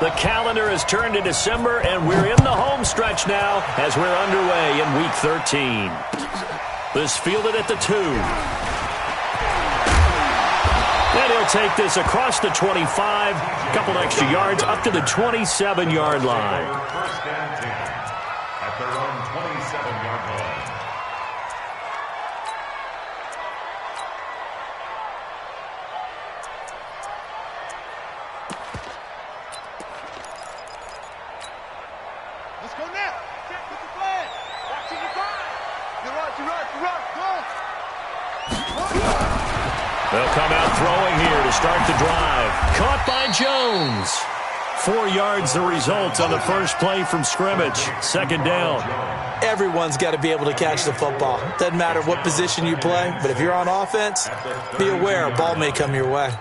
The calendar has turned to December, and we're in the home stretch now as we're underway in Week 13. This fielded at the 2. And he'll take this across the 25, a couple extra yards, up to the 27-yard line. First and 10 at their own 27-yard line. Let's go now. Check with the flag. Watching the flag. You're right. Go. They'll come out throwing here to start the drive. Caught by Jones. 4 yards the result on the first play from scrimmage. Second down. Everyone's got to be able to catch the football. Doesn't matter what position you play, but if you're on offense, be aware a ball may come your way.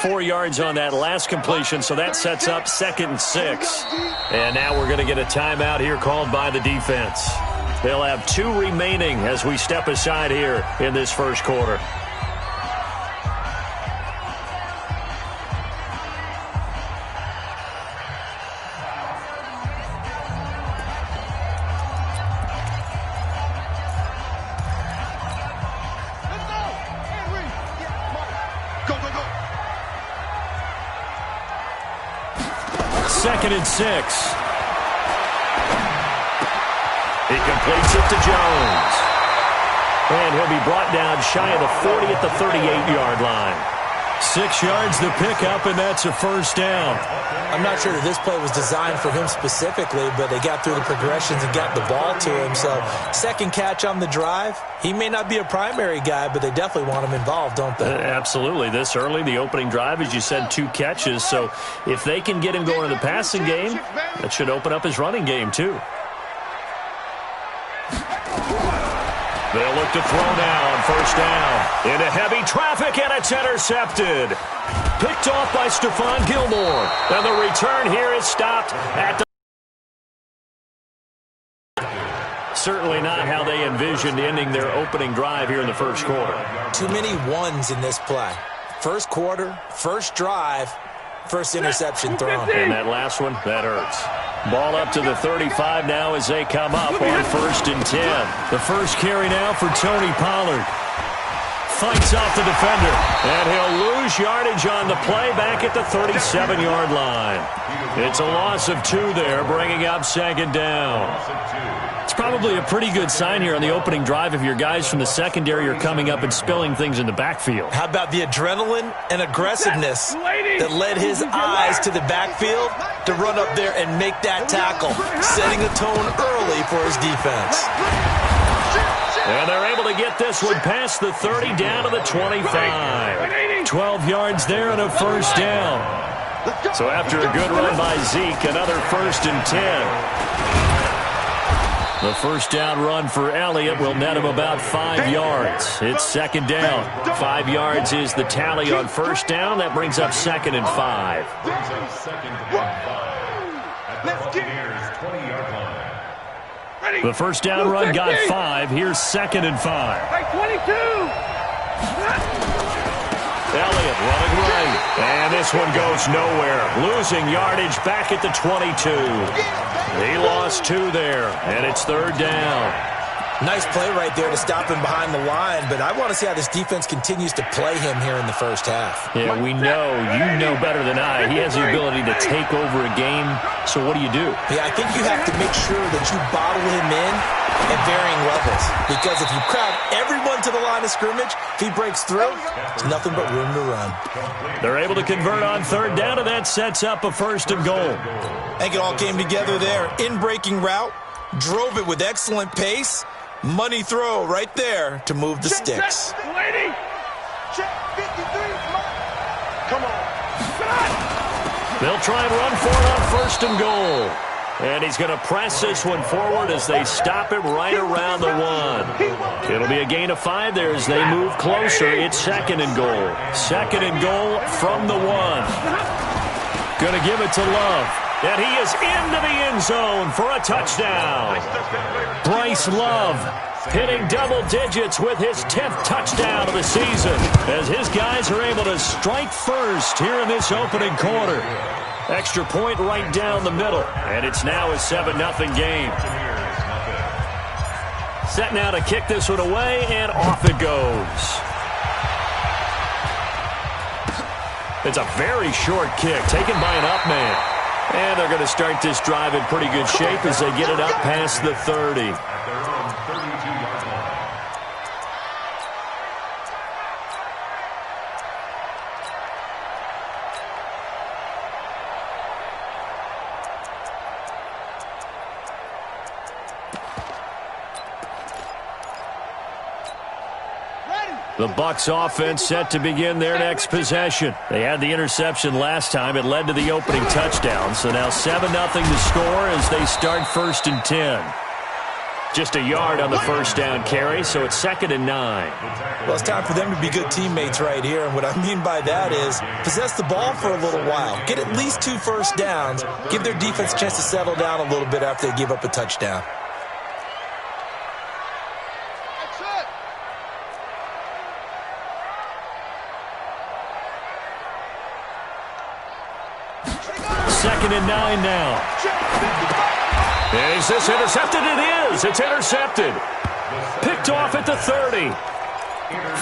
Four yards on that last completion, so that sets up 2nd and 6. And now we're going to get a timeout here called by the defense. They'll have 2 remaining as we step aside here in this first quarter. Second and 6. He completes it to Jones. And he'll be brought down shy of the 40 at the 38-yard line. 6 yards the pickup, and that's a first down. I'm not sure that this play was designed for him specifically, but they got through the progressions and got the ball to him. So, second catch on the drive. He may not be a primary guy, but they definitely want him involved, don't they? Absolutely. This early, the opening drive, as you said, 2 catches. So, if they can get him going in the passing game, that should open up his running game, too. They'll look to throw now on first down. Into heavy traffic, and it's intercepted. Picked off by Stephon Gilmore. And the return here is stopped at the... Certainly not how they envisioned ending their opening drive here in the first quarter. Too many ones in this play. First quarter, first drive, first interception thrown. And that last one, that hurts. Ball up to the 35 now as they come up on 1st and 10. The first carry now for Tony Pollard. Fights off the defender, and he'll lose yardage on the play back at the 37-yard line. It's a loss of 2 there, bringing up 2nd down. It's probably a pretty good sign here on the opening drive if your guys from the secondary are coming up and spilling things in the backfield. How about the adrenaline and aggressiveness that led his eyes to the backfield to run up there and make that tackle, setting a tone early for his defense. And they're able to get this one past the 30 down to the 25. 12 yards there and a first down. So after a good run by Zeke, another 1st and 10. The first down run for Elliott will net him about 5 yards. It's 2nd down. 5 yards is the tally on first down. That brings up 2nd and 5. The first down run got 5. Here's 2nd and 5. 22. Elliott running right. And this one goes nowhere. Losing yardage back at the 22. He lost 2 there, and it's 3rd down. Nice play right there to stop him behind the line, but I want to see how this defense continues to play him here in the first half. Yeah, we know, you know better than I, he has the ability to take over a game, so what do? Yeah, I think you have to make sure that you bottle him in at varying levels, because if you crowd everyone to the line of scrimmage, if he breaks through, there's nothing but room to run. They're able to convert on 3rd down, and that sets up a 1st and goal. I think it all came together there. In-breaking route, drove it with excellent pace. Money throw right there to move the sticks. Lady. Check 53. Come on. They'll try and run for it on 1st and goal. And he's going to press this one forward as they stop him right around the 1. It'll be a gain of 5 there as they move closer. It's 2nd and goal. 2nd and goal from the 1. Going to give it to Love. And he is into the end zone for a touchdown. Bryce Love hitting double digits with his 10th touchdown of the season as his guys are able to strike first here in this opening quarter. Extra point right down the middle, and it's now a 7-0 game. Set now to kick this one away, and off it goes. It's a very short kick taken by an up man. And they're going to start this drive in pretty good shape as they get it up past the 30. At their own 32-yard line. The Bucs offense set to begin their next possession. They had the interception last time. It led to the opening touchdown. So now 7-0 to score as they start 1st and 10. Just a yard on the first down carry, so it's 2nd and 9. Well, it's time for them to be good teammates right here. And what I mean by that is possess the ball for a little while. Get at least 2 first downs. Give their defense a chance to settle down a little bit after they give up a touchdown. Second and 9 now. Is this intercepted? It is. It's intercepted. Picked off at the 30.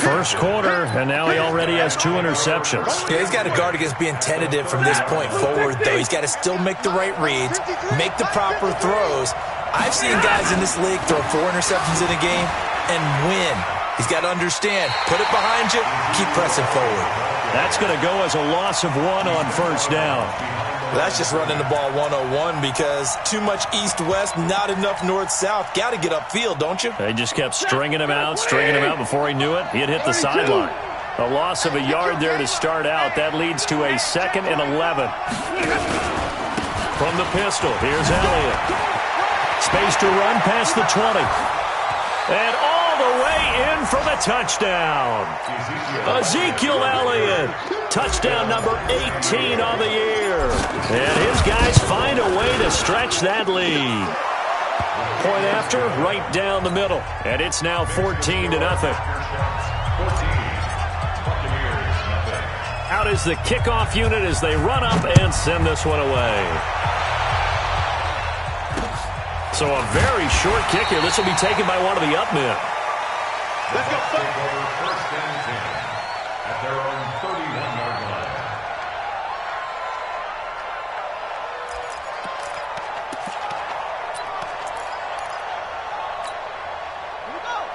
First quarter, and now he already has 2 interceptions. Yeah, he's got to guard against being tentative from this point forward, though. He's got to still make the right reads, make the proper throws. I've seen guys in this league throw 4 interceptions in a game and win. He's got to understand, put it behind you, keep pressing forward. That's going to go as a loss of 1 on first down. That's just running the ball 101 because too much east-west, not enough north-south. Got to get upfield, don't you? They just kept stringing him out before he knew it. He had hit the sideline. A loss of a yard there to start out. That leads to a 2nd and 11. From the pistol, here's Elliott. Space to run past the 20. And all the way in for the touchdown. Ezekiel Elliott. Touchdown number 18 on the year. And his guys find a way to stretch that lead. Point after, right down the middle. And it's now 14-0. Out is the kickoff unit as they run up and send this one away. So a very short kick here. This will be taken by one of the up men. Let's go. First and 10 at their own 31-yard line.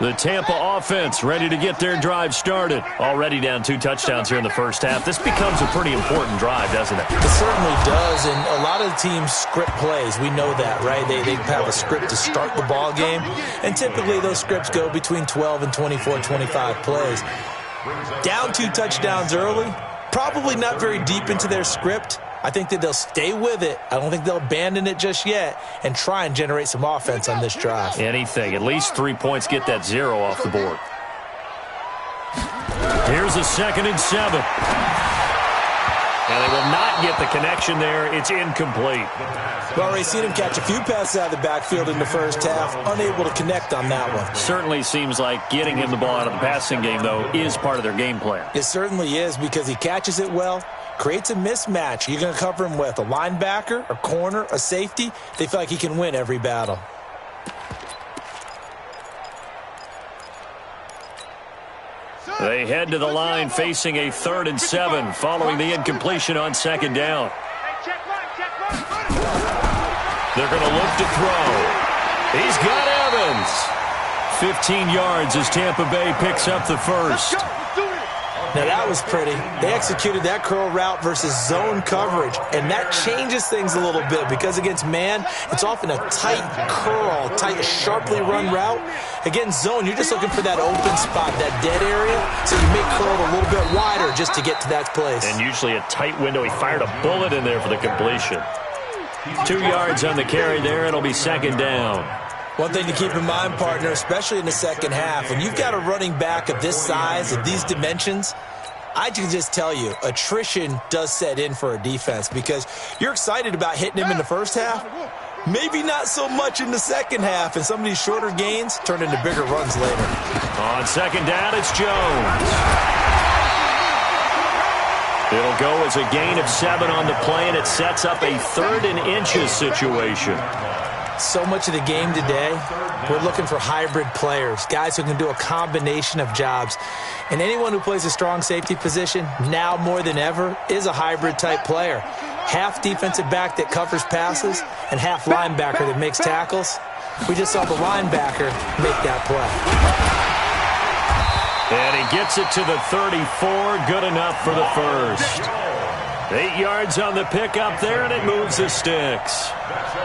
The Tampa offense ready to get their drive started. Already down 2 touchdowns here in the first half. This becomes a pretty important drive, doesn't it? It certainly does, and a lot of the teams script plays. We know that, right? They have a script to start the ball game, and typically those scripts go between 12 and 24, 25 plays. Down 2 touchdowns early, probably not very deep into their script. I think that they'll stay with it. I don't think they'll abandon it just yet and try and generate some offense on this drive. Anything. At least 3 points, get that 0 off the board. Here's a 2nd and 7. And they will not get the connection there. It's incomplete. Well, we've seen him catch a few passes out of the backfield in the first half, unable to connect on that one. Certainly seems like getting him the ball out of the passing game, though, is part of their game plan. It certainly is because he catches it well, creates a mismatch. You're going to cover him with a linebacker, a corner, a safety. They feel like he can win every battle. They head to the line facing a 3rd and 7 following the incompletion on 2nd down. They're going to look to throw. He's got Evans. 15 yards as Tampa Bay picks up the first. Now that was pretty. They executed that curl route versus zone coverage, and that changes things a little bit because against man, it's often a tight curl, tight, sharply run route. Against zone, you're just looking for that open spot, that dead area, so you make curl a little bit wider just to get to that place. And usually a tight window. He fired a bullet in there for the completion. 2 yards on the carry there. It'll be 2nd down. One thing to keep in mind, partner, especially in the second half, when you've got a running back of this size, of these dimensions, I can just tell you, attrition does set in for a defense because you're excited about hitting him in the first half. Maybe not so much in the second half, and some of these shorter gains turn into bigger runs later. On second down, it's Jones. It'll go as a gain of 7 on the play, and it sets up a 3rd and inches situation. So much of the game today, we're looking for hybrid players, guys who can do a combination of jobs. And anyone who plays a strong safety position, now more than ever, is a hybrid-type player. Half defensive back that covers passes and half linebacker that makes tackles. We just saw the linebacker make that play. And he gets it to the 34, good enough for the first. 8 yards on the pickup there, and it moves the sticks.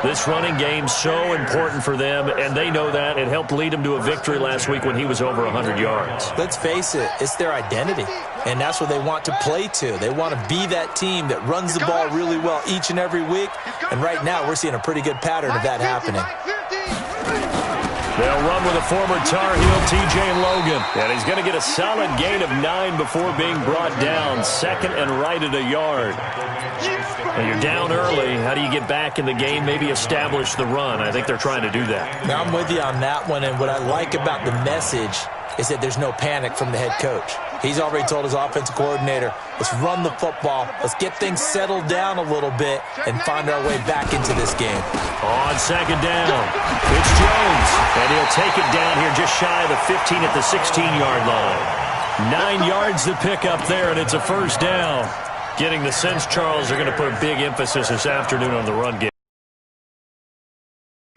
This running game's so important for them, and they know that. It helped lead them to a victory last week when he was over 100 yards. Let's face it, it's their identity, and that's what they want to play to. They want to be that team that runs the ball really well each and every week, and right now we're seeing a pretty good pattern of that happening. They'll run with a former Tar Heel, TJ Logan. And he's going to get a solid gain of 9 before being brought down. Second and right at a yard. And you're down early. How do you get back in the game? Maybe establish the run. I think they're trying to do that. Now, I'm with you on that one. And what I like about the message is that there's no panic from the head coach. He's already told his offensive coordinator, let's run the football, let's get things settled down a little bit and find our way back into this game. On second down, it's Jones, and he'll take it down here just shy of the 15 at the 16-yard line. 9 yards to pick up there, and it's a first down. Getting the sense, Charles, are going to put a big emphasis this afternoon on the run game.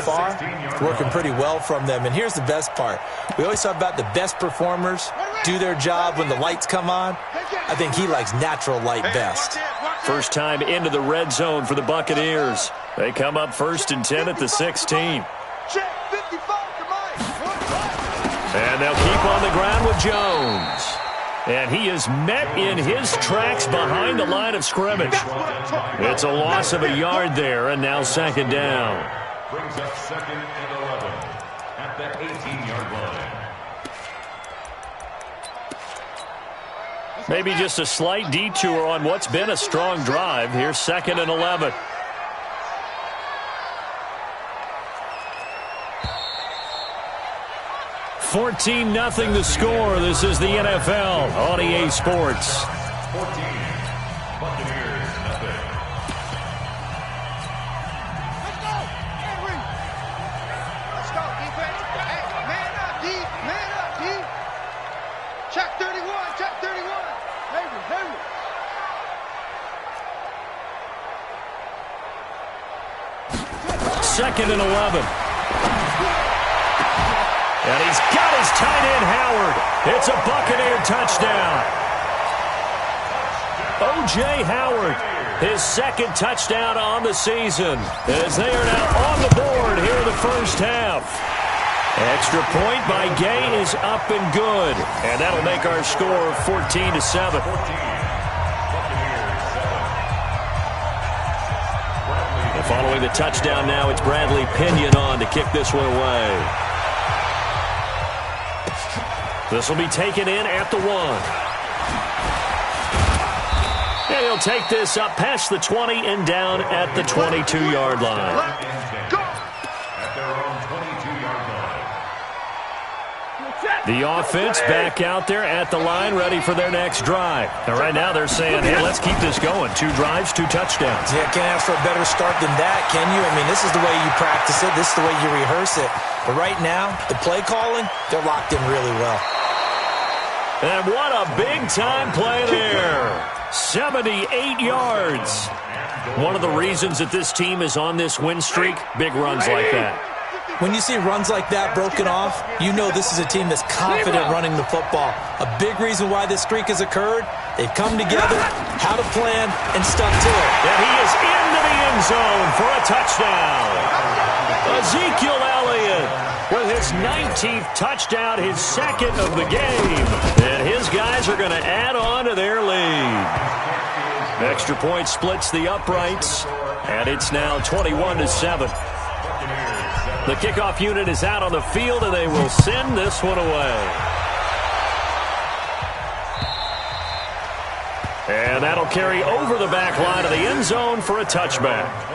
Far, working pretty well from them. And here's the best part. We always talk about the best performers do their job when the lights come on. I think he likes natural light best. First time into the red zone for the Buccaneers. They come up 1st and 10 at the 16. And they'll keep on the ground with Jones. And he is met in his tracks behind the line of scrimmage. It's a loss of a yard there, and now second down. Brings up 2nd and 11 at the 18-yard line. Maybe just a slight detour on what's been a strong drive. Here's 2nd and 11. $14-0 the score. This is the NFL on EA Sports. 14, Buccaneers, nothing. Let's go, defense. Hey, man up, D. Man up, D. Check 31, check 31. Hayward. 2nd and 11. And he's got his tight end, Howard. It's a Buccaneer touchdown. O.J. Howard, his 2nd touchdown on the season, as they are now on the board here in the first half. Extra point by Gay is up and good, and that'll make our score 14-7. And following the touchdown now, it's Bradley Pinion on to kick this one away. This will be taken in at the 1. And he'll take this up past the 20 and down at the 22-yard line. At their own 22-yard line. The offense back out there at the line, ready for their next drive. And right now they're saying, hey, let's keep this going. 2 drives, 2 touchdowns. Yeah, can't ask for a better start than that, can you? I mean, this is the way you practice it. This is the way you rehearse it. But right now, the play calling, they're locked in really well. And what a big-time play there. 78 yards. One of the reasons that this team is on this win streak, big runs like that. When you see runs like that broken off, you know this is a team that's confident running the football. A big reason why this streak has occurred, they've come together, had a plan, and stuck to it. And he is into the end zone for a touchdown. Ezekiel Elliott with his 19th touchdown, his 2nd of the game. And his guys are going to add on to their lead. Extra point splits the uprights, and it's now 21-7. The kickoff unit is out on the field, and they will send this one away. And that'll carry over the back line of the end zone for a touchback.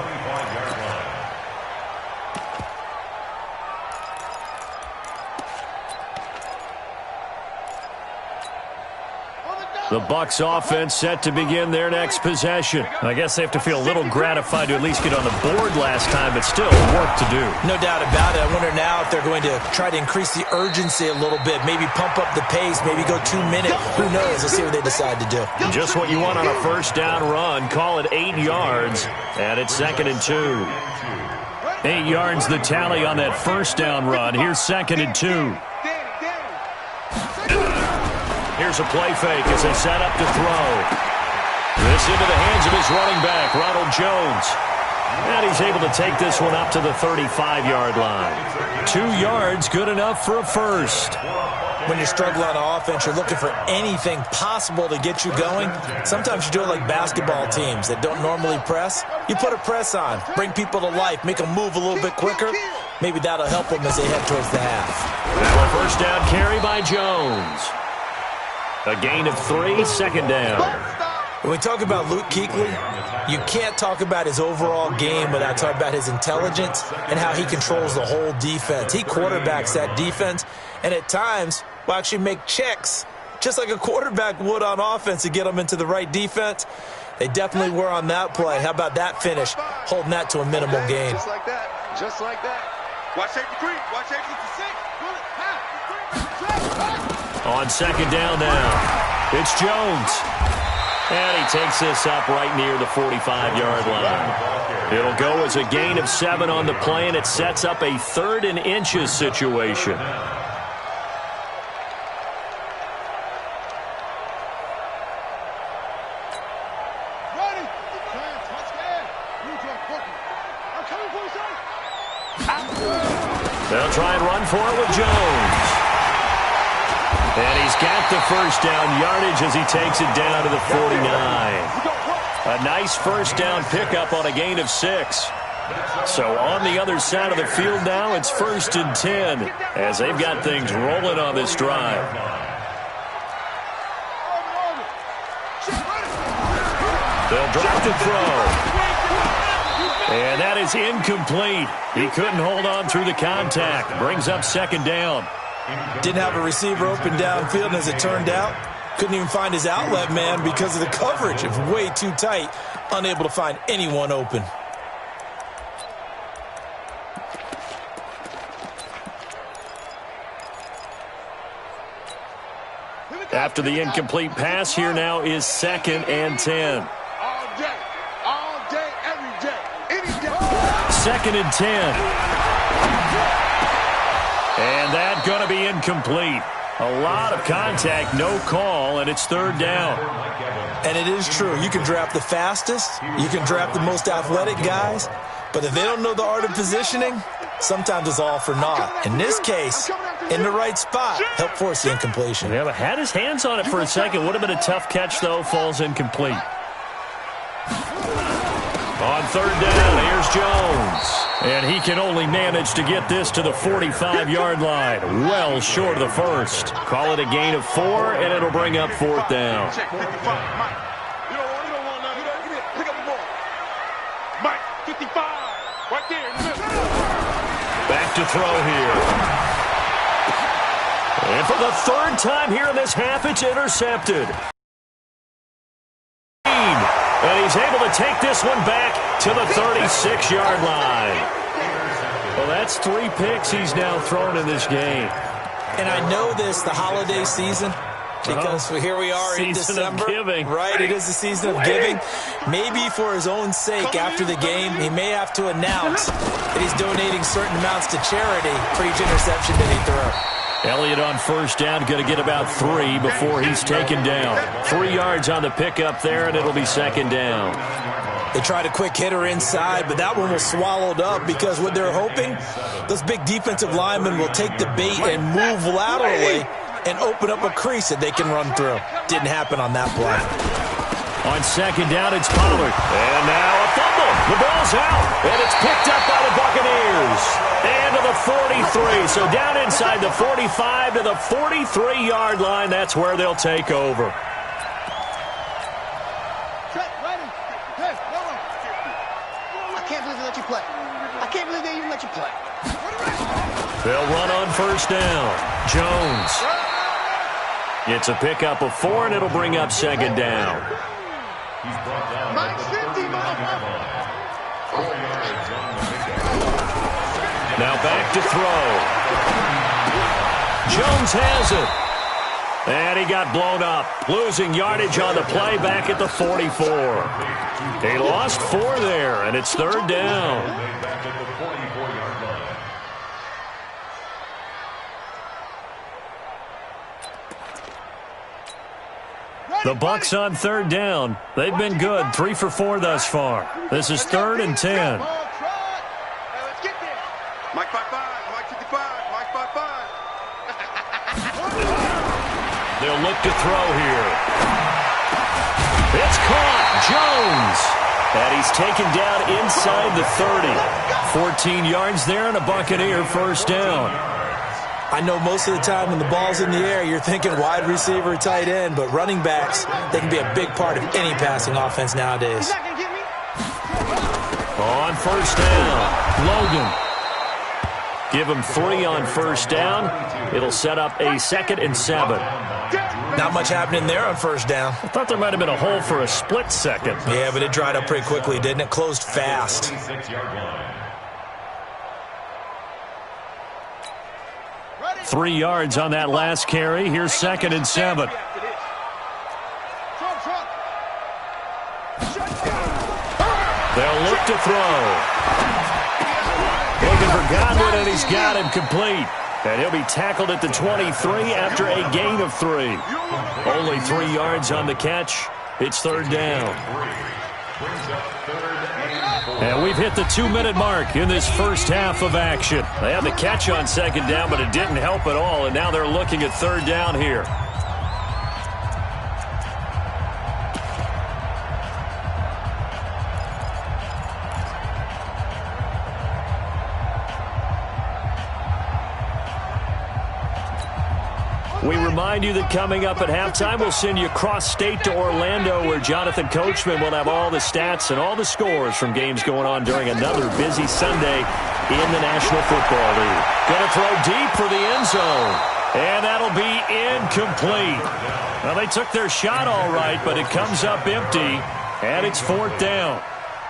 The Bucs offense set to begin their next possession. I guess they have to feel a little gratified to at least get on the board last time, but still work to do. No doubt about it. I wonder now if they're going to try to increase the urgency a little bit, maybe pump up the pace, maybe go 2 minutes. Who knows? Let's see what they decide to do. Just what you want on a first down run. Call it 8 yards, and it's 2nd and 2. 8 yards the tally on that first down run. Here's 2nd and 2. Here's a play fake as they set up to throw. This into the hands of his running back, Ronald Jones. And he's able to take this one up to the 35-yard line. 2 yards, good enough for a first. When you struggle on offense, you're looking for anything possible to get you going. Sometimes you do it like basketball teams that don't normally press. You put a press on, bring people to life, make them move a little bit quicker. Maybe that'll help them as they head towards the half. Now a first down carry by Jones. A gain of 3, 2nd down. When we talk about Luke Kuechly, you can't talk about his overall game without talking about his intelligence and how he controls the whole defense. He quarterbacks that defense, and at times will actually make checks, just like a quarterback would on offense to get them into the right defense. They definitely were on that play. How about that finish, holding that to a minimal gain? Just like that. Just like that. Watch safety 3. Watch safety 6. On 2nd down now, it's Jones. And he takes this up right near the 45-yard line. It'll go as a gain of 7 on the play, and it sets up a 3rd and inches situation. They'll try and run for it with Jones. And he's got the first down yardage as he takes it down to the 49. A nice first down pickup on a gain of 6. So on the other side of the field now, it's 1st and 10 as they've got things rolling on this drive. They'll drop the throw. And that is incomplete. He couldn't hold on through the contact. Brings up 2nd down. Didn't have a receiver open downfield, and as it turned out, couldn't even find his outlet man because of the coverage. It was way too tight, unable to find anyone open. After the incomplete pass, here now is 2nd and 10. All day, every day, any day. 2nd and 10. And that's going to be incomplete. A lot of contact, no call, and it's 3rd down. And it is true. You can draft the fastest. You can draft the most athletic guys. But if they don't know the art of positioning, sometimes it's all for naught. In this case, in the right spot, help force the incompletion. Yeah, but had his hands on it for a second. Would have been a tough catch, though. Falls incomplete. On 3rd down, here's Jones. And he can only manage to get this to the 45-yard line. Well short of the first. Call it a gain of 4, and it'll bring up 4th down. Check 55. Mike. You don't want nothing. Pick up the ball. Mike, 55. Right there in the middle. Back to throw here. And for the 3rd time here in this half, it's intercepted. And he's able to take this one back to the 36-yard line. Well, that's 3 picks he's now thrown in this game. And I know this, the holiday season, because here we are in December. Season of giving. Right, it is the season of giving. Maybe for his own sake after the game, he may have to announce that he's donating certain amounts to charity for each interception that he threw. Elliott on first down, going to get about 3 before he's taken down. 3 yards on the pickup there, and it'll be 2nd down. They tried a quick hitter inside, but that one was swallowed up because what they're hoping, those big defensive linemen will take the bait and move laterally and open up a crease that they can run through. Didn't happen on that play. On 2nd down, it's Pollard. And now a fumble. The ball's out, and it's picked up by the Buccaneers. And to the 43. So down inside the 45 to the 43-yard line. That's where they'll take over. you play. I can't believe they even let you play. They'll run on first down. Jones. It's a pickup of 4, and it'll bring up second down. He's brought down Mike at the 50, 39 Mike. yard line. 4 yards on the pickup. Now back to throw. Jones has it. And he got blown up. Losing yardage on the play back at the 44. He lost 4 there, and it's third down. Back at the 44-yard line. The Bucs on third down. They've been good, 3 for 4 thus far. This is 3rd and 10. Let's get there. Mike 5-5, Mike 55, Mike 5-5. They'll look to throw here. It's caught. Jones. And he's taken down inside the 30. 14 yards there and a Buccaneer first down. I know most of the time when the ball's in the air, you're thinking wide receiver, tight end, but running backs, they can be a big part of any passing offense nowadays. He's not going to get me. On first down, Logan. Give him 3 on first down. It'll set up a 2nd and 7. Not much happening there on first down. I thought there might have been a hole for a split second. Yeah, but it dried up pretty quickly, didn't it? Closed fast. 36-yard line. 3 yards on that last carry. Here's 2nd and 7. They'll look to throw. Looking for Godwin, and he's got him complete. And he'll be tackled at the 23 after a gain of 3. Only 3 yards on the catch. It's third down. And we've hit the 2-minute mark in this first half of action. They had the catch on second down, but it didn't help at all, and now they're looking at third down here. We remind you that coming up at halftime, we'll send you cross-state to Orlando, where Jonathan Coachman will have all the stats and all the scores from games going on during another busy Sunday in the National Football League. Going to throw deep for the end zone, and that'll be incomplete. Well, they took their shot all right, but it comes up empty, and it's 4th down.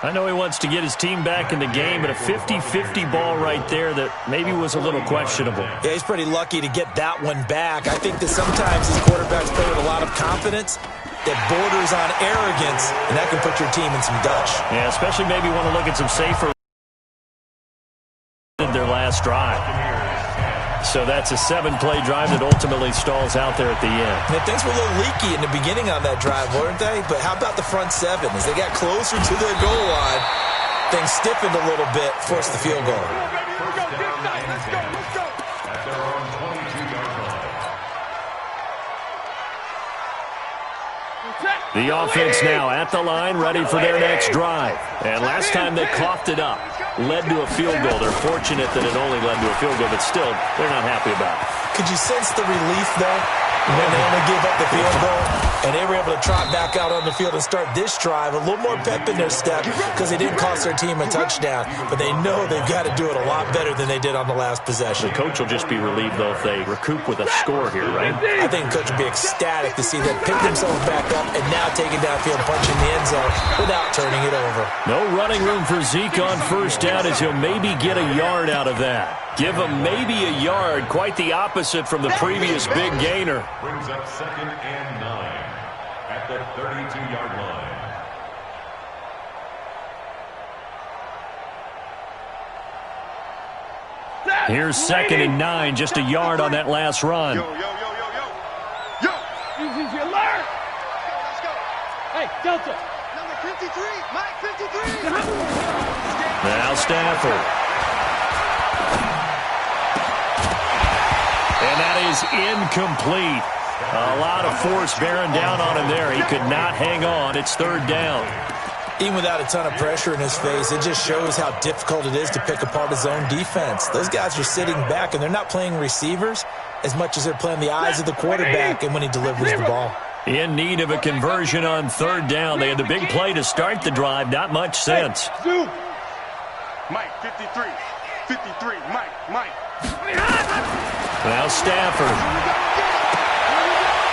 I know he wants to get his team back in the game, but a 50-50 ball right there that maybe was a little questionable. Yeah, he's pretty lucky to get that one back. I think that sometimes these quarterbacks play with a lot of confidence that borders on arrogance, and that can put your team in some dutch. Yeah, especially maybe want to look at some safer their last drive. So that's a 7-play drive that ultimately stalls out there at the end. And things were a little leaky in the beginning on that drive, weren't they? But how about the front 7? As they got closer to their goal line, things stiffened a little bit, forced the field goal. Let's go. At their own 22-yard line. The offense now at the line, ready for their next drive. And last time they coughed it up, led to a field goal. They're fortunate that it only led to a field goal, but still, they're not happy about it. Could you sense the relief, though, when they only gave up the field goal? And they were able to trot back out on the field and start this drive. A little more pep in their step because they didn't cost their team a touchdown. But they know they've got to do it a lot better than they did on the last possession. The coach will just be relieved, though, if they recoup with a score here, right? I think the coach will be ecstatic to see them pick themselves back up and now taking downfield, punching the end zone without turning it over. No running room for Zeke on first down, as he'll maybe get a yard out of that. Give him maybe a yard, quite the opposite from the previous big gainer. Brings up 2nd and 9 at the 32-yard line. Here's 2nd and 9, just a yard on that last run. Yo. Easy alert. Let's go. Hey, Delta. Number 53. Mike 53. Now Stafford. And that is incomplete. A lot of force bearing down on him there. He could not hang on. It's third down. Even without a ton of pressure in his face, it just shows how difficult it is to pick apart his own defense. Those guys are sitting back, and they're not playing receivers as much as they're playing the eyes of the quarterback and when he delivers the ball. In need of a conversion on third down. They had the big play to start the drive. Not much sense. Mike, 53. 53, Mike. Now Stafford.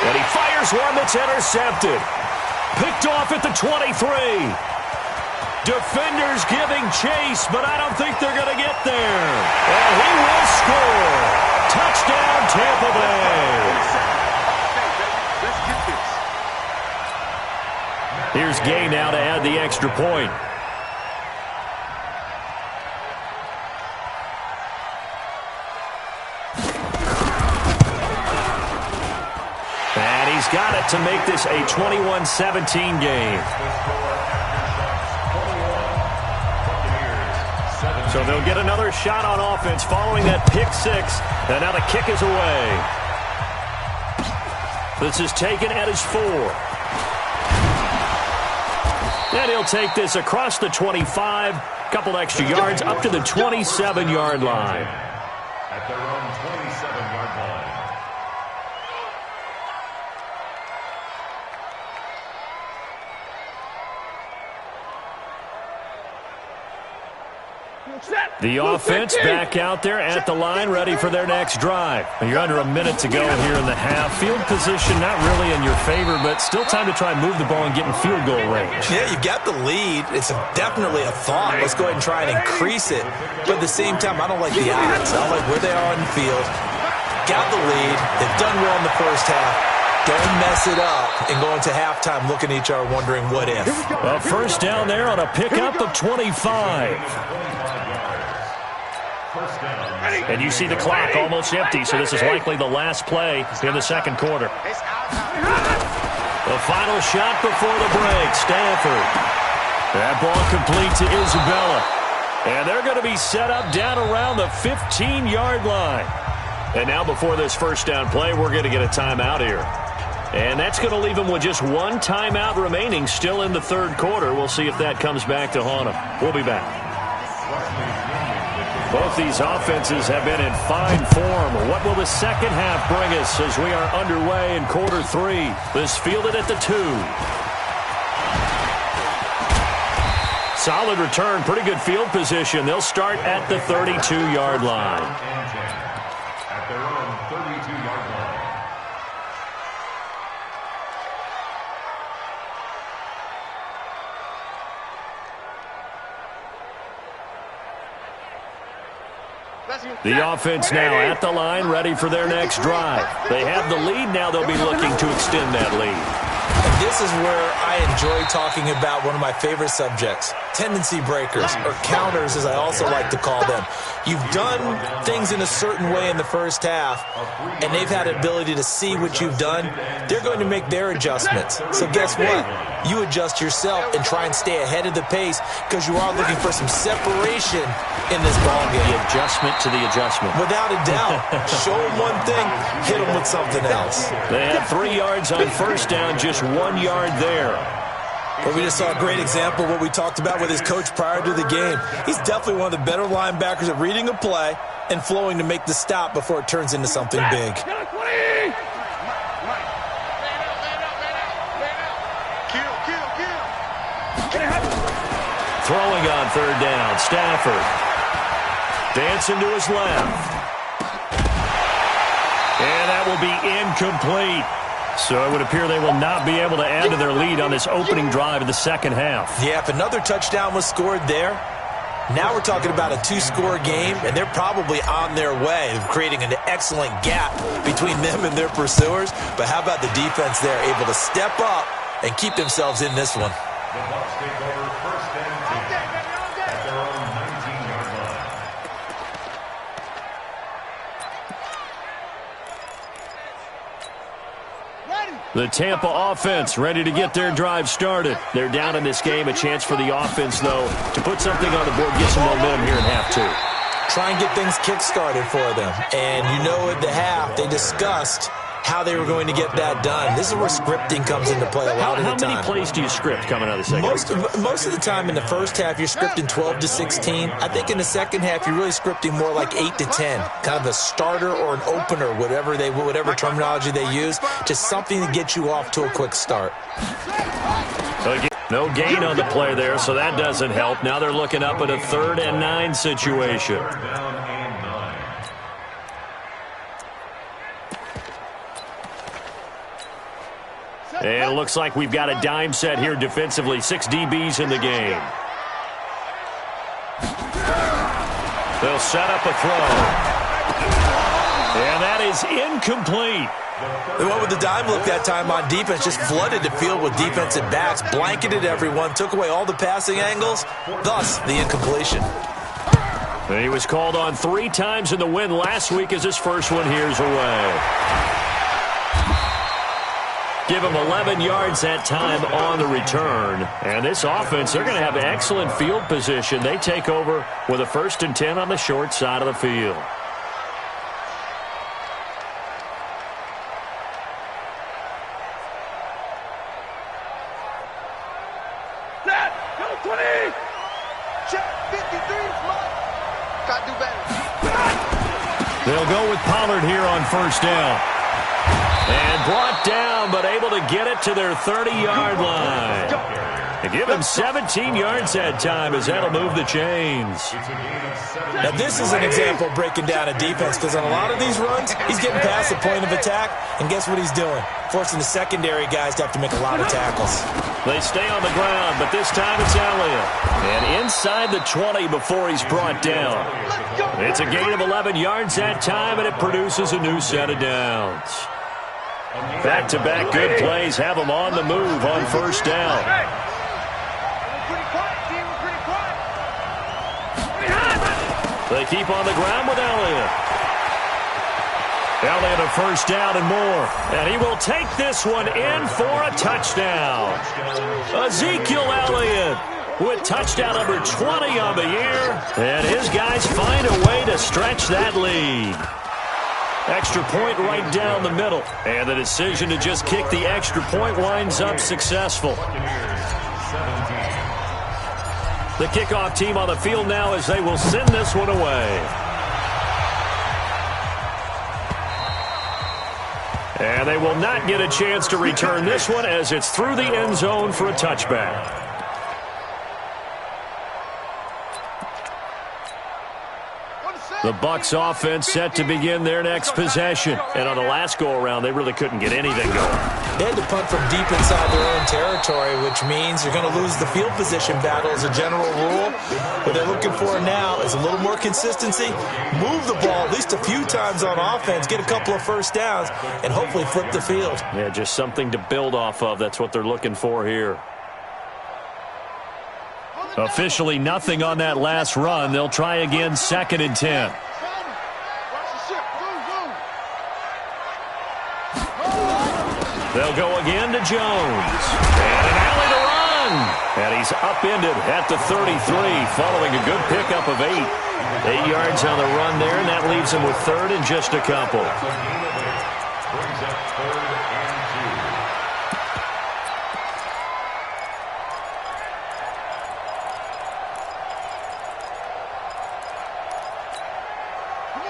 And he fires one that's intercepted. Picked off at the 23. Defenders giving chase, but I don't think they're going to get there. And he will score. Touchdown, Tampa Bay. Let's get this. Here's Gay now to add the extra point. And he's got it to make this a 21-17 game. So they'll get another shot on offense following that pick six. And now the kick is away. This is taken at his 4. And he'll take this across the 25. Couple extra yards up to the 27-yard line. At their own 27-yard line. The offense back out there at the line, ready for their next drive. You're under a minute to go here in the half. Field position not really in your favor, but still time to try and move the ball and get in field goal range. Yeah, you got the lead. It's definitely a thought. Let's go ahead and try and increase it. But at the same time, I don't like the odds. I don't like where they are on the field. Got the lead. They've done well in the first half. Don't mess it up and go into halftime looking at each other wondering what if. A first down there on a pickup of 25. And you see the clock almost empty, so this is likely the last play in the second quarter. The final shot before the break, Stafford. That ball complete to Isabella. And they're going to be set up down around the 15-yard line. And now before this first down play, we're going to get a timeout here. And that's going to leave them with just one timeout remaining still in the third quarter. We'll see if that comes back to haunt them. We'll be back. Both these offenses have been in fine form. What will the second half bring us as we are underway in quarter 3? This fielded at the 2. Solid return, pretty good field position. They'll start at the 32-yard line. At their own 32-yard line. The offense now at the line, ready for their next drive. They have the lead. Now they'll be looking to extend that lead. And this is where I enjoy talking about one of my favorite subjects, tendency breakers, or counters as I also like to call them. You've done things in a certain way in the first half, and they've had an ability to see what you've done. They're going to make their adjustments. So guess what? You adjust yourself and try and stay ahead of the pace because you are looking for some separation in this ballgame. The adjustment to the adjustment. Without a doubt. Show them one thing, hit them with something else. They had 3 yards on first down, just 1 yard there. But we just saw a great example of what we talked about with his coach prior to the game. He's definitely one of the better linebackers at reading a play and flowing to make the stop before it turns into something big. Throwing on third down, Stafford. Dancing to his left. And that will be incomplete. So it would appear they will not be able to add to their lead on this opening drive of the second half. Yeah, if another touchdown was scored there, now we're talking about a 2-score game, and they're probably on their way of creating an excellent gap between them and their pursuers. But how about the defense there, able to step up and keep themselves in this one? The Bucs take over first and 10 at their own 19-yard line. The Tampa offense ready to get their drive started. They're down in this game. A chance for the offense, though, to put something on the board, get some momentum here in half 2. Try and get things kick-started for them. And you know at the half, they discussed how they were going to get that done. This is where scripting comes into play a lot of the time. How many plays do you script coming out of the second? Most of the time in the first half, you're scripting 12 to 16. I think in the second half, you're really scripting more like 8 to 10. Kind of a starter or an opener, whatever terminology they use, just something to get you off to a quick start. No gain on the play there, so that doesn't help. Now they're looking up at a 3rd and 9 situation. Down and 9. And it looks like we've got a dime set here defensively. 6 DBs in the game. They'll set up a throw. And that is incomplete. They went with the dime look that time on defense, just flooded the field with defensive backs, blanketed everyone, took away all the passing angles, thus the incompletion. And he was called on 3 times in the win last week as his first one here's away. Give him 11 yards that time on the return. And this offense, they're going to have excellent field position. They take over with a 1st and 10 on the short side of the field. They'll go with Pollard here on 1st down. And brought down, but able to get it to their 30-yard line. They give him 17 yards that time as that'll move the chains. Now, this is an example of breaking down a defense because on a lot of these runs, he's getting past the point of attack, and guess what he's doing? Forcing the secondary guys to have to make a lot of tackles. They stay on the ground, but this time it's Elliott. And inside the 20 before he's brought down. It's a gain of 11 yards that time, and it produces a new set of downs. Back-to-back good plays have them on the move on 1st down. They keep on the ground with Elliott. Elliott a 1st down and more. And he will take this one in for a touchdown. Ezekiel Elliott with touchdown number 20 on the year. And his guys find a way to stretch that lead. Extra point right down the middle. And the decision to just kick the extra point winds up successful. The kickoff team on the field now as they will send this one away. And they will not get a chance to return this one as it's through the end zone for a touchback. The Bucs offense set to begin their next possession. And on the last go-around, they really couldn't get anything going. They had to punt from deep inside their own territory, which means you're going to lose the field position battle as a general rule. What they're looking for now is a little more consistency, move the ball at least a few times on offense, get a couple of 1st downs, and hopefully flip the field. Yeah, just something to build off of. That's what they're looking for here. Officially nothing on that last run. They'll try again 2nd and 10. They'll go again to Jones. And an alley to run. And he's upended at the 33 following a good pickup of 8. 8 yards on the run there, and that leaves him with 3rd and just a couple. Brings up 3rd and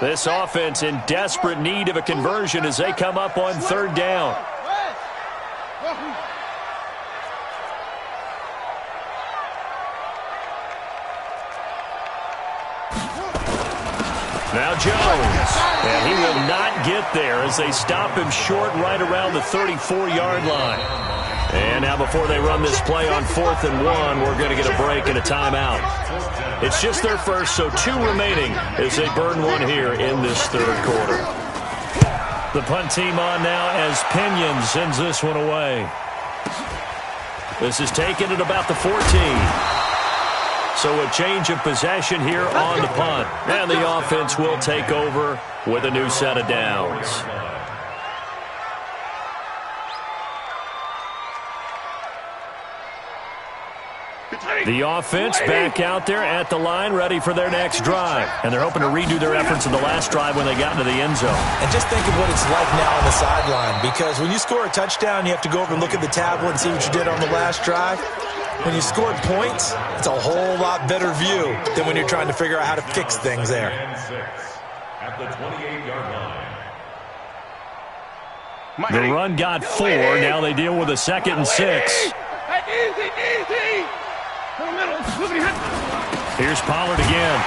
2. This offense in desperate need of a conversion as they come up on 3rd down. Now Jones, and he will not get there as they stop him short right around the 34-yard line. And now before they run this play on 4th and 1, we're going to get a break and a timeout. It's just their first, so 2 remaining as they burn one here in this 3rd quarter. The punt team on now as Pinion sends this one away. This is taken at about the 14. So a change of possession here on the punt. And the offense will take over with a new set of downs. The offense back out there at the line, ready for their next drive. And they're hoping to redo their efforts in the last drive when they got into the end zone. And just think of what it's like now on the sideline, because when you score a touchdown, you have to go over and look at the tablet and see what you did on the last drive. When you scored points, it's a whole lot better view than when you're trying to figure out how to fix things there. At the 28-yard line. The run got 4. Now they deal with a 2nd and 6. Here's Pollard again.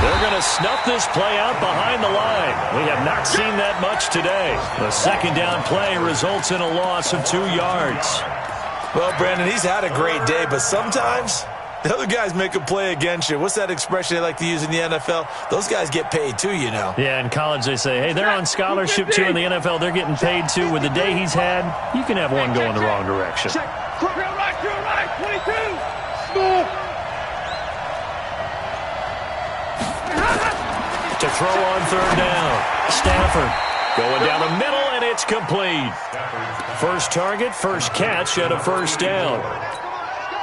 They're going to snuff this play out behind the line. We have not seen that much today. The second down play results in a loss of 2 yards. Well, Brandon, he's had a great day, but sometimes the other guys make a play against you. What's that expression they like to use in the NFL? Those guys get paid too, you know. Yeah, in college they say, hey, they're on scholarship too. In the NFL, they're getting paid too. With the day he's had, you can have one going the wrong direction. Drill right, 22. Smooth. To throw on third down. Stafford going down the middle, and it's complete. First target, first catch at a first down.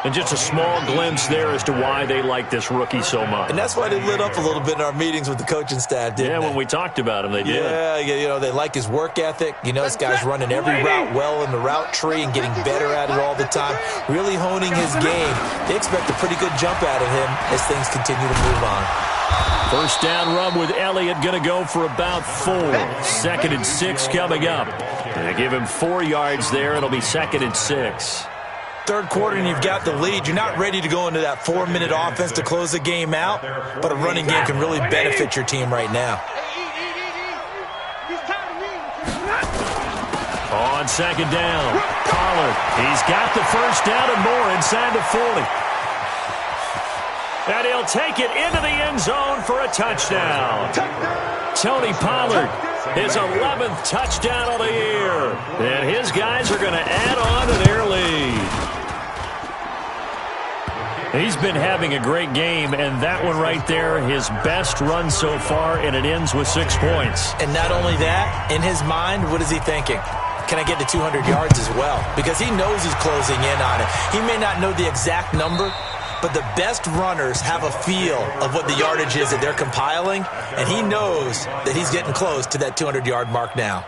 And just a small glimpse there as to why they like this rookie so much. And that's why they lit up a little bit in our meetings with the coaching staff, didn't they? When we talked about him, they did. Yeah, you know, they like his work ethic. You know, this guy's running every route well in the route tree and getting better at it all the time, really honing his game. They expect a pretty good jump out of him as things continue to move on. First down run with Elliott going to go for about 4. 2nd and 6 coming up. They give him 4 yards there. It'll be 2nd and 6. Third quarter and you've got the lead. You're not ready to go into that 4-minute offense to close the game out, but a running game can really benefit your team right now. On second down, Pollard. He's got the first down and more inside the 40. And he'll take it into the end zone for a touchdown. Tony Pollard, his 11th touchdown of the year. And his guys are going to add on to their lead. He's been having a great game, and that one right there, his best run so far, and it ends with 6 points. And not only that, in his mind, what is he thinking? Can I get to 200 yards as well? Because he knows he's closing in on it. He may not know the exact number, but the best runners have a feel of what the yardage is that they're compiling, and he knows that he's getting close to that 200-yard mark now.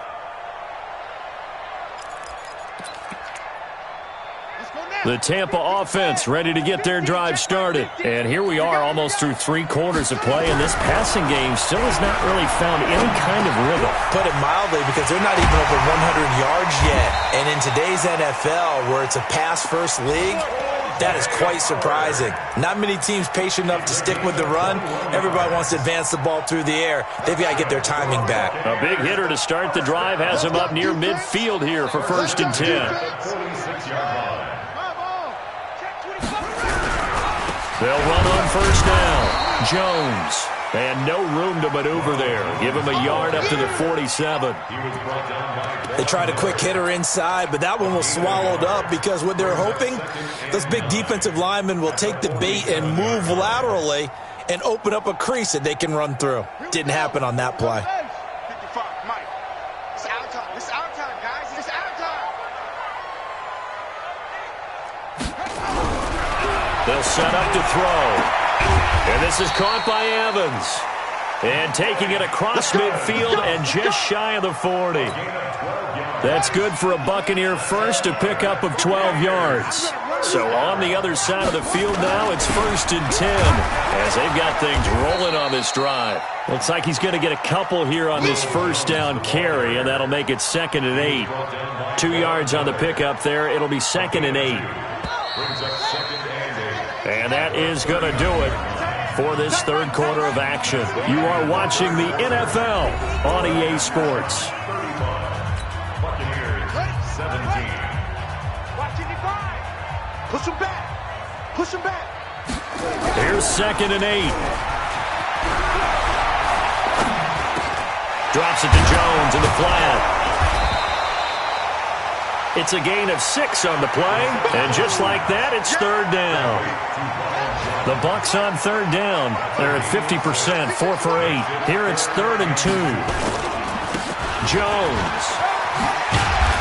The Tampa offense ready to get their drive started. And here we are almost through 3 quarters of play, and this passing game still has not really found any kind of rhythm. Put it mildly, because they're not even over 100 yards yet. And in today's NFL, where it's a pass-first league, that is quite surprising. Not many teams patient enough to stick with the run. Everybody wants to advance the ball through the air. They've got to get their timing back. A big hitter to start the drive has him up near midfield here for 1st and 10. They'll run on first down. Jones. And no room to maneuver there. Give him a yard up to the 47. They tried a quick hitter inside, but that one was swallowed up because what they're hoping, those big defensive linemen will take the bait and move laterally and open up a crease that they can run through. Didn't happen on that play. 55, Mike. It's our time. It's our time, guys. It's our time. They'll set up to throw. And this is caught by Evans. And taking it across midfield and just shy of the 40. That's good for a Buccaneer first, a pickup of 12 yards. So on the other side of the field now, it's 1st and 10 as they've got things rolling on this drive. Looks like he's going to get a couple here on this first down carry, and that'll make it 2nd and 8. 2 yards on the pickup there. It'll be 2nd and 8. And that is going to do it for this third quarter of action. You are watching the NFL on EA Sports. Push him back. Push him back. Here's 2nd and 8. Drops it to Jones in the flat. It's a gain of 6 on the play, and just like that, it's 3rd down. The Bucs on 3rd down. They're at 50%, 4 for 8. Here it's 3rd and 2. Jones.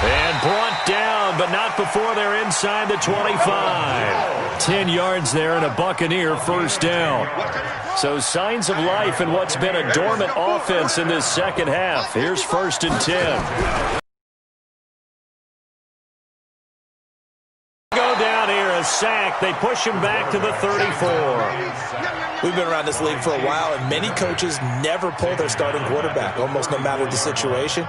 And brought down, but not before they're inside the 25. 10 yards there and a Buccaneer first down. So signs of life in what's been a dormant offense in this second half. Here's 1st and 10. Go down here, a sack. They push him back to the 34. We've been around this league for a while, and many coaches never pull their starting quarterback, almost no matter the situation.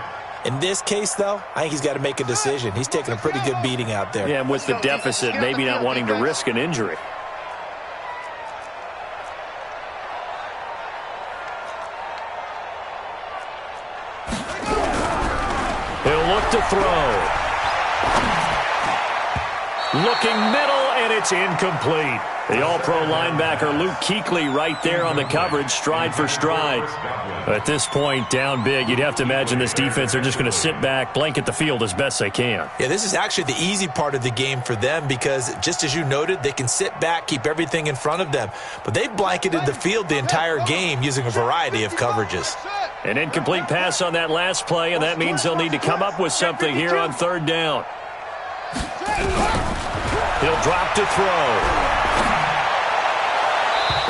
In this case, though, I think he's got to make a decision. He's taking a pretty good beating out there. Yeah, and with the deficit, maybe not wanting to risk an injury. He'll look to throw. Looking middle, and it's incomplete. The all-pro linebacker Luke Kuechly right there on the coverage, stride for stride. At this point, down big, you'd have to imagine this defense are just going to sit back, blanket the field as best they can. Yeah, this is actually the easy part of the game for them because, just as you noted, they can sit back, keep everything in front of them. But they've blanketed the field the entire game using a variety of coverages. An incomplete pass on that last play, and that means they'll need to come up with something here on third down. He'll drop to throw.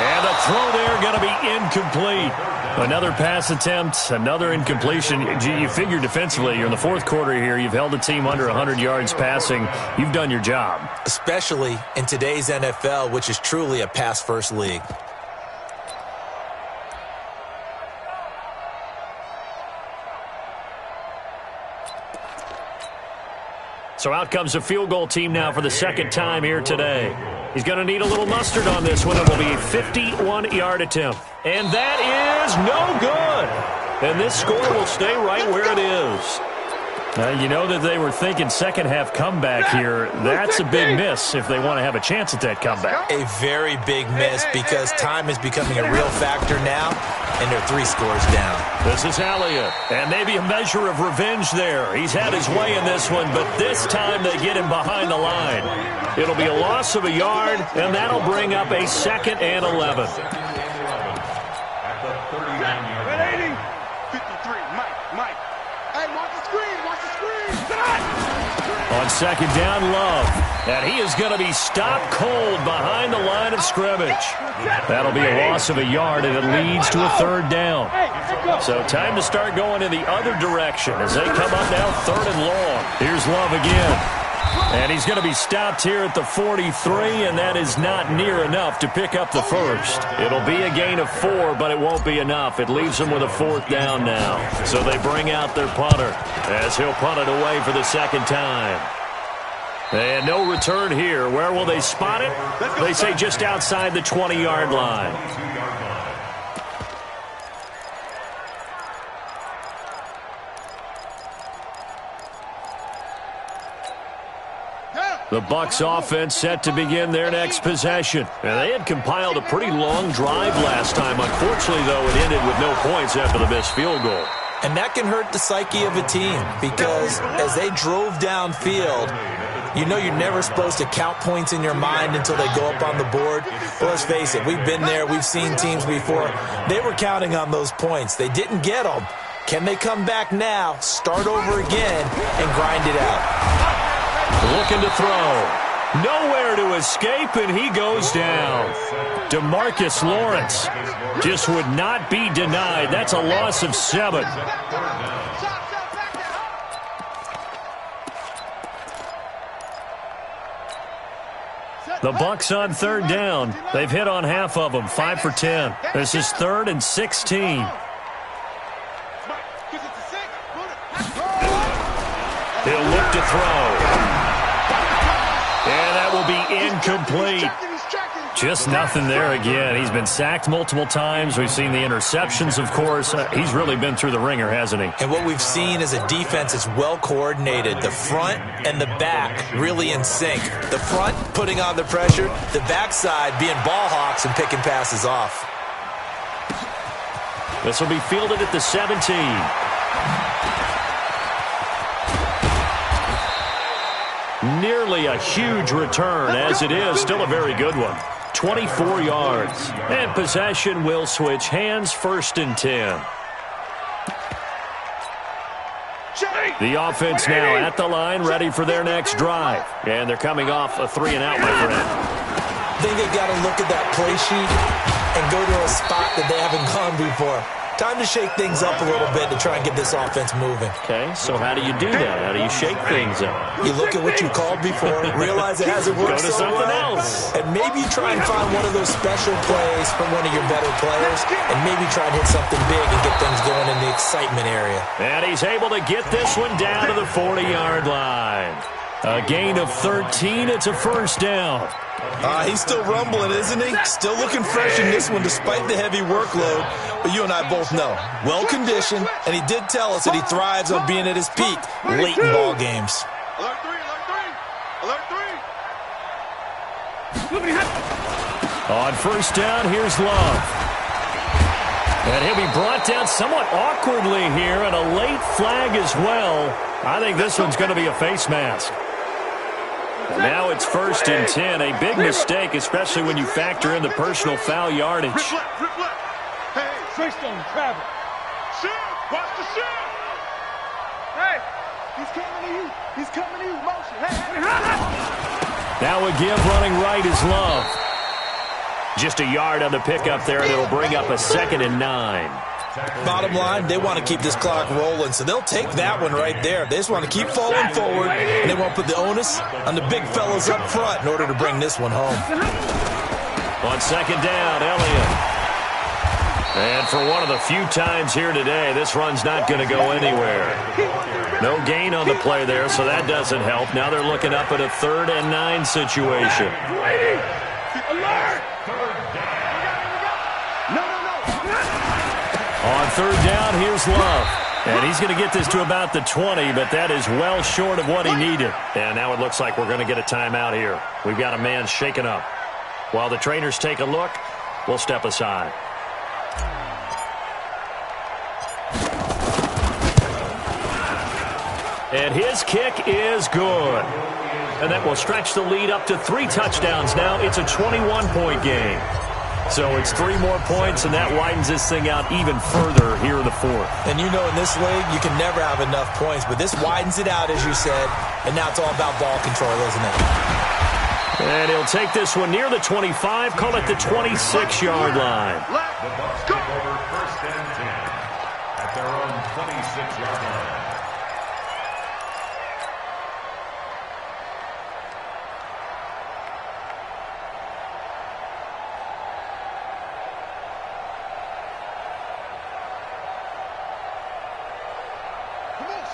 And the throw there going to be incomplete. Another pass attempt, another incompletion. You figure defensively, you're in the fourth quarter here. You've held the team under 100 yards passing. You've done your job. Especially in today's NFL, which is truly a pass-first league. So out comes a field goal team now for the second time here today. He's going to need a little mustard on this one. It will be a 51-yard attempt. And that is no good. And this score will stay right where it is. You know that they were thinking second-half comeback here. That's a big miss if they want to have a chance at that comeback. A very big miss because time is becoming a real factor now, and they're 3 scores down. This is Elliott, and maybe a measure of revenge there. He's had his way in this one, but this time they get him behind the line. It'll be a loss of a yard, and that'll bring up a 2nd and 11. At the 39-yard line. 53, Mike. Hey, watch the screen, watch the screen. On second down, Love. And he is going to be stopped cold behind the line of scrimmage. That'll be a loss of a yard, and it leads to a third down. So time to start going in the other direction as they come up now 3rd and long. Here's Love again. And he's going to be stopped here at the 43, and that is not near enough to pick up the first. It'll be a gain of 4, but it won't be enough. It leaves them with a 4th down now. So they bring out their punter as he'll punt it away for the second time. And no return here. Where will they spot it? They say just outside the 20-yard line. The Bucs offense set to begin their next possession. And they had compiled a pretty long drive last time. Unfortunately, though, it ended with no points after the missed field goal. And that can hurt the psyche of a team because as they drove downfield, you know you're never supposed to count points in your mind until they go up on the board. Well, let's face it, we've been there. We've seen teams before. They were counting on those points. They didn't get them. Can they come back now, start over again, and grind it out? Looking to throw. Nowhere to escape, and he goes down. DeMarcus Lawrence just would not be denied. That's a loss of 7. The Bucs on 3rd down. They've hit on half of them, 5 for 10. This is 3rd and 16. He'll look to throw. And that will be incomplete. Just nothing there again. He's been sacked multiple times. We've seen the interceptions, of course. He's really been through the ringer, hasn't he? And what we've seen is a defense that's well coordinated. The front and the back really in sync. The front putting on the pressure. The backside being ball hawks and picking passes off. This will be fielded at the 17. Nearly a huge return, as it is still a very good one. 24 yards. And possession will switch hands, 1st and 10. The offense now at the line, ready for their next drive. And they're coming off a 3-and-out, my friend. I think they've got to look at that play sheet and go to a spot that they haven't gone before. Time to shake things up a little bit to try and get this offense moving. Okay, so how do you do that? How do you shake things up? You look at what you called before, realize it hasn't worked Go to so something well, else. and maybe try and find one of those special plays from one of your better players, and maybe try and hit something big and get things going in the excitement area. And he's able to get this one down to the 40-yard line. A gain of 13. It's a first down. He's still rumbling, isn't he? Still looking fresh in this one despite the heavy workload. But you and I both know, well-conditioned, and he did tell us that he thrives on being at his peak late in ball games. Alert 3, alert 3, alert 3. On first down, here's Love. And he'll be brought down somewhat awkwardly here, and a late flag as well. I think this one's going to be a face mask. And now it's first and 10. A big mistake, especially when you factor in the personal foul yardage. Rip left. Hey, Trey Stone, travel. Shift, watch the shift. Hey, he's coming to you. He's coming to you. Motion. Hey. Now a give running right is Love. Just a yard on the pickup there, and it'll bring up a 2nd and 9. Bottom line, they want to keep this clock rolling, so they'll take that one right there. They just want to keep falling forward, and they won't put the onus on the big fellas up front in order to bring this one home. On second down, Elliott. And for one of the few times here today, this run's not going to go anywhere. No gain on the play there, so that doesn't help. Now they're looking up at a 3rd and 9 situation. Alert! On third down, here's Love. And he's going to get this to about the 20, but that is well short of what he needed. And now it looks like we're going to get a timeout here. We've got a man shaken up. While the trainers take a look, we'll step aside. And his kick is good. And that will stretch the lead up to 3 touchdowns now. It's a 21-point game. So it's 3 more points, and that widens this thing out even further here in the 4th. And you know in this league, you can never have enough points, but this widens it out, as you said, and now it's all about ball control, isn't it? And he'll take this one near the 25, call it the 26-yard line. The Bucs take over first and 10 at their own 26-yard line.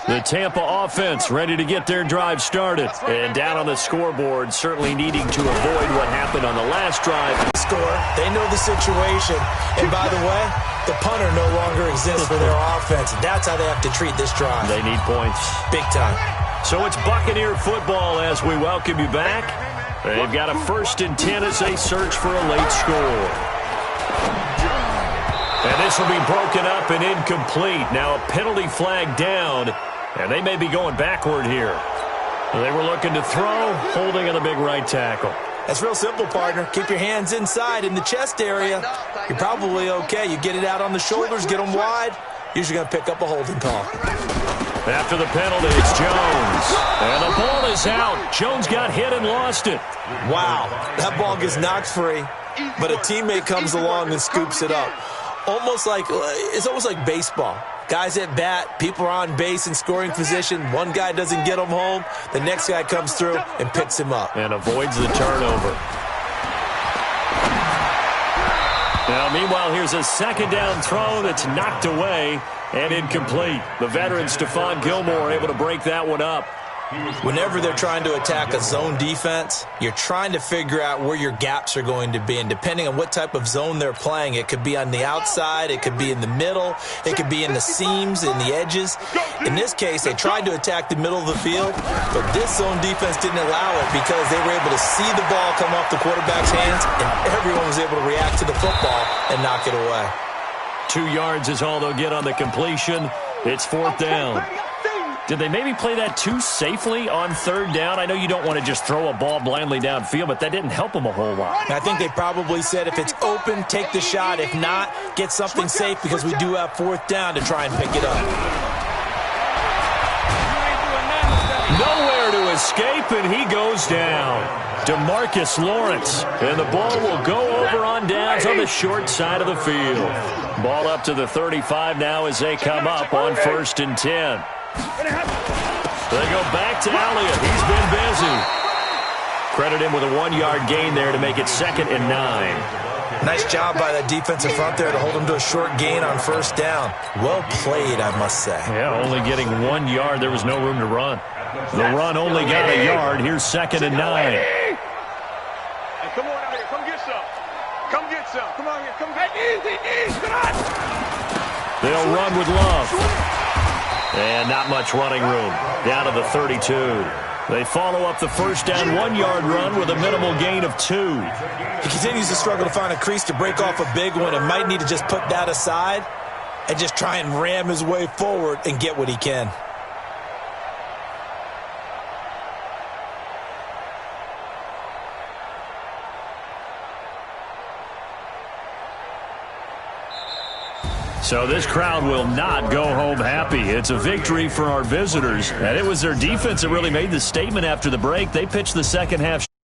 The Tampa offense ready to get their drive started. And down on the scoreboard, certainly needing to avoid what happened on the last drive. Score. They know the situation. And by the way, the punter no longer exists for their offense. That's how they have to treat this drive. They need points. Big time. So it's Buccaneer football as we welcome you back. They've got a 1st and 10 as they search for a late score. And this will be broken up and incomplete. Now a penalty flag down. And they may be going backward here. They were looking to throw, holding on the big right tackle. That's real simple, partner. Keep your hands inside in the chest area. You're probably okay. You get it out on the shoulders, get them wide. Usually going to pick up a holding call. After the penalty, it's Jones. And the ball is out. Jones got hit and lost it. Wow, that ball gets knocked free, but a teammate comes along and scoops it up. It's almost like baseball. Guys at bat, people are on base in scoring position. One guy doesn't get him home. The next guy comes through and picks him up. And avoids the turnover. Now, meanwhile, here's a 2nd down throw that's knocked away and incomplete. The veteran Stephon Gilmore able to break that one up. Whenever they're trying to attack a zone defense, you're trying to figure out where your gaps are going to be. And depending on what type of zone they're playing, it could be on the outside, it could be in the middle, it could be in the seams, in the edges. In this case, they tried to attack the middle of the field, but this zone defense didn't allow it because they were able to see the ball come off the quarterback's hands, and everyone was able to react to the football and knock it away. 2 yards is all they'll get on the completion. It's 4th down. Did they maybe play that too safely on 3rd down? I know you don't want to just throw a ball blindly downfield, but that didn't help them a whole lot. I think they probably said if it's open, take the shot. If not, get something safe because we do have 4th down to try and pick it up. Nowhere to escape, and he goes down. DeMarcus Lawrence. And the ball will go over on downs on the short side of the field. Ball up to the 35 now as they come up on 1st and 10. They go back to Elliott. He's been busy. Credit him with a 1-yard gain there to make it 2nd and 9. Nice job by that defensive front there to hold him to a short gain on 1st down. Well played, I must say. Yeah, only getting 1 yard. There was no room to run. The run only got a yard. Here's 2nd and 9. Hey, come on out here. Come get some. Come get some. Come on here. Come get easy. Come on. They'll run with Love. And not much running room. Down to the 32. They follow up the 1st down 1-yard run with a minimal gain of 2. He continues to struggle to find a crease to break off a big one and might need to just put that aside and just try and ram his way forward and get what he can. So this crowd will not go home happy. It's a victory for our visitors. And it was their defense that really made the statement after the break. They pitched the second half